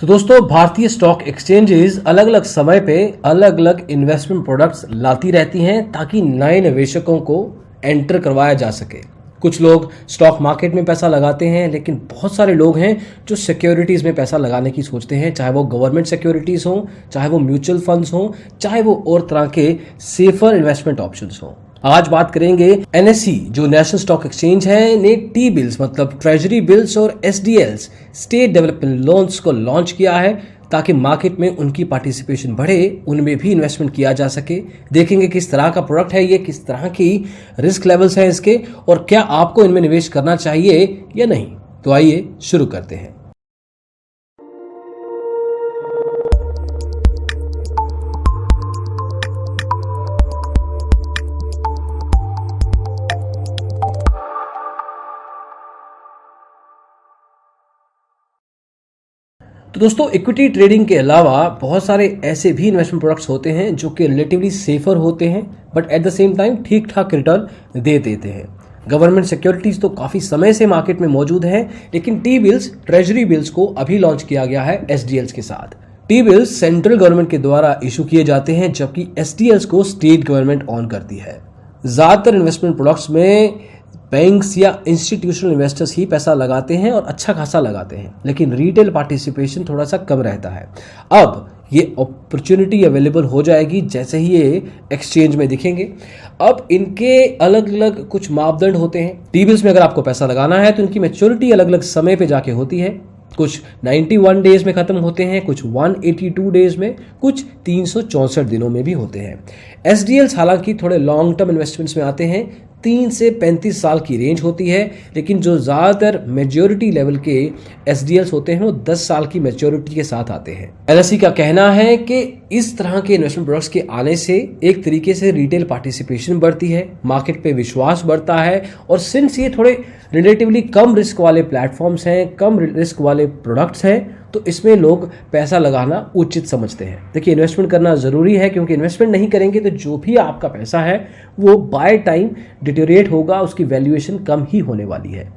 तो दोस्तों, भारतीय स्टॉक एक्सचेंजेस अलग अलग समय पे अलग अलग इन्वेस्टमेंट प्रोडक्ट्स लाती रहती हैं ताकि नए निवेशकों को एंटर करवाया जा सके। कुछ लोग स्टॉक मार्केट में पैसा लगाते हैं, लेकिन बहुत सारे लोग हैं जो सिक्योरिटीज़ में पैसा लगाने की सोचते हैं, चाहे वो गवर्नमेंट सिक्योरिटीज़ हों, चाहे वो म्यूचुअल फंड्स हों, चाहे वो और तरह के सेफर इन्वेस्टमेंट ऑप्शंस हों। आज बात करेंगे एनएसई जो नेशनल स्टॉक एक्सचेंज है ने टी बिल्स मतलब ट्रेजरी बिल्स और एसडीएल्स स्टेट डेवलपमेंट लोन्स को लॉन्च किया है ताकि मार्केट में उनकी पार्टिसिपेशन बढ़े, उनमें भी इन्वेस्टमेंट किया जा सके। देखेंगे किस तरह का प्रोडक्ट है ये, किस तरह की रिस्क लेवल्स हैं इसके और क्या आपको इनमें निवेश करना चाहिए या नहीं। तो आइए शुरू करते हैं। तो दोस्तों, इक्विटी ट्रेडिंग के अलावा बहुत सारे ऐसे भी इन्वेस्टमेंट प्रोडक्ट्स होते हैं जो कि रिलेटिवली सेफर होते हैं but at the same time ठीक ठाक रिटर्न दे देते हैं। गवर्नमेंट सिक्योरिटीज तो काफी समय से मार्केट में मौजूद हैं, लेकिन टी बिल्स ट्रेजरी बिल्स को अभी लॉन्च किया गया है एसडीएल्स के साथ। टी बिल्स सेंट्रल गवर्नमेंट के द्वारा इशू किए जाते हैं, जबकि एसडीएल्स को स्टेट गवर्नमेंट ऑन करती है। ज्यादातर इन्वेस्टमेंट प्रोडक्ट्स में बैंक्स या इंस्टीट्यूशनल इन्वेस्टर्स ही पैसा लगाते हैं और अच्छा खासा लगाते हैं, लेकिन रिटेल पार्टिसिपेशन थोड़ा सा कम रहता है। अब ये अपॉर्चुनिटी अवेलेबल हो जाएगी जैसे ही ये एक्सचेंज में दिखेंगे। अब इनके अलग अलग कुछ मापदंड होते हैं। टी बिल्स में अगर आपको पैसा लगाना है तो इनकी मैच्योरिटी अलग अलग समय पे जाके होती है। कुछ 91 डेज में खत्म होते हैं, कुछ 182 डेज में, कुछ 364 दिनों में भी होते हैं। एसडीएल्स हालांकि थोड़े लॉन्ग टर्म इन्वेस्टमेंट्स में आते हैं, 3 से 35 साल की रेंज होती है, लेकिन जो ज़्यादातर मेजॉरिटी लेवल के एसडीएल्स होते हैं वो 10 साल की मेच्योरिटी के साथ आते हैं। एनएसई का कहना है कि इस तरह के इन्वेस्टमेंट प्रोडक्ट्स के आने से एक तरीके से रिटेल पार्टिसिपेशन बढ़ती है, मार्केट पे विश्वास बढ़ता है और सिंस ये थोड़े रिलेटिवली कम रिस्क वाले प्लेटफॉर्म्स हैं, कम रिस्क वाले प्रोडक्ट्स हैं, तो इसमें लोग पैसा लगाना उचित समझते हैं। देखिए, इन्वेस्टमेंट करना ज़रूरी है क्योंकि इन्वेस्टमेंट नहीं करेंगे तो जो भी आपका पैसा है वो बाय टाइम डिटेरिएट होगा, उसकी वैल्यूएशन कम ही होने वाली है।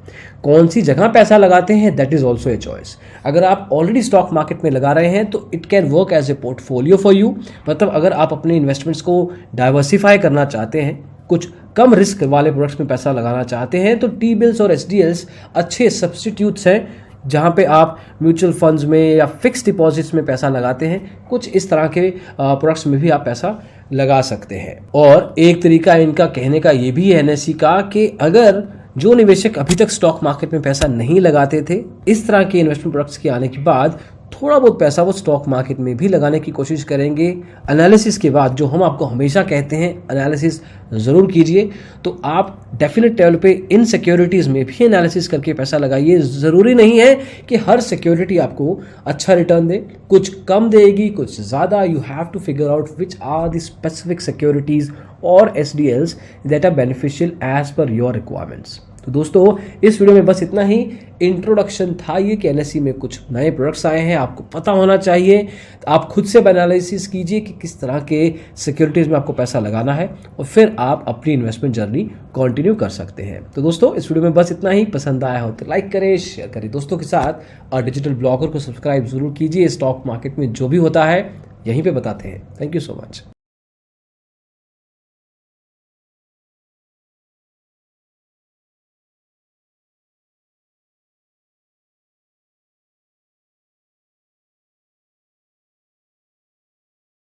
कौन सी जगह पैसा लगाते हैं that is also a choice. अगर आप ऑलरेडी स्टॉक मार्केट में लगा रहे हैं तो it can work as a portfolio for you. मतलब अगर आप अपने इन्वेस्टमेंट्स को डाइवर्सिफाई करना चाहते हैं, कुछ कम रिस्क वाले प्रोडक्ट्स में पैसा लगाना चाहते हैं, तो टी बिल्स और एसडीएल्स अच्छे सब्स्टिट्यूट्स हैं जहां पे आप म्यूचुअल फंड्स में या फिक्स डिपॉजिट्स में पैसा लगाते हैं। कुछ इस तरह के प्रोडक्ट्स में भी आप पैसा लगा सकते हैं। और एक तरीका इनका कहने का ये भी है एनएसई का कि अगर जो निवेशक अभी तक स्टॉक मार्केट में पैसा नहीं लगाते थे, इस तरह के इन्वेस्टमेंट प्रोडक्ट्स के आने के बाद थोड़ा बहुत पैसा वो स्टॉक मार्केट में भी लगाने की कोशिश करेंगे। एनालिसिस के बाद, जो हम आपको हमेशा कहते हैं एनालिसिस ज़रूर कीजिए, तो आप डेफिनेट लेवल पे इन सिक्योरिटीज़ में भी एनालिसिस करके पैसा लगाइए। ज़रूरी नहीं है कि हर सिक्योरिटी आपको अच्छा रिटर्न दे, कुछ कम देगी, कुछ ज़्यादा। You have to figure out which are the specific securities और SDLs that are beneficial as per your requirements. तो दोस्तों, इस वीडियो में बस इतना ही इंट्रोडक्शन था ये कि एनएसई में कुछ नए प्रोडक्ट्स आए हैं, आपको पता होना चाहिए। आप खुद से एनालिसिस कीजिए कि किस तरह के सिक्योरिटीज़ में आपको पैसा लगाना है और फिर आप अपनी इन्वेस्टमेंट जर्नी कंटिन्यू कर सकते हैं। तो दोस्तों, इस वीडियो में बस इतना ही। पसंद आया हो तो लाइक करें, शेयर करें दोस्तों के साथ और डिजिटल ब्लॉगर को सब्सक्राइब जरूर कीजिए। स्टॉक मार्केट में जो भी होता है यहीं पर बताते हैं। Thank you so much.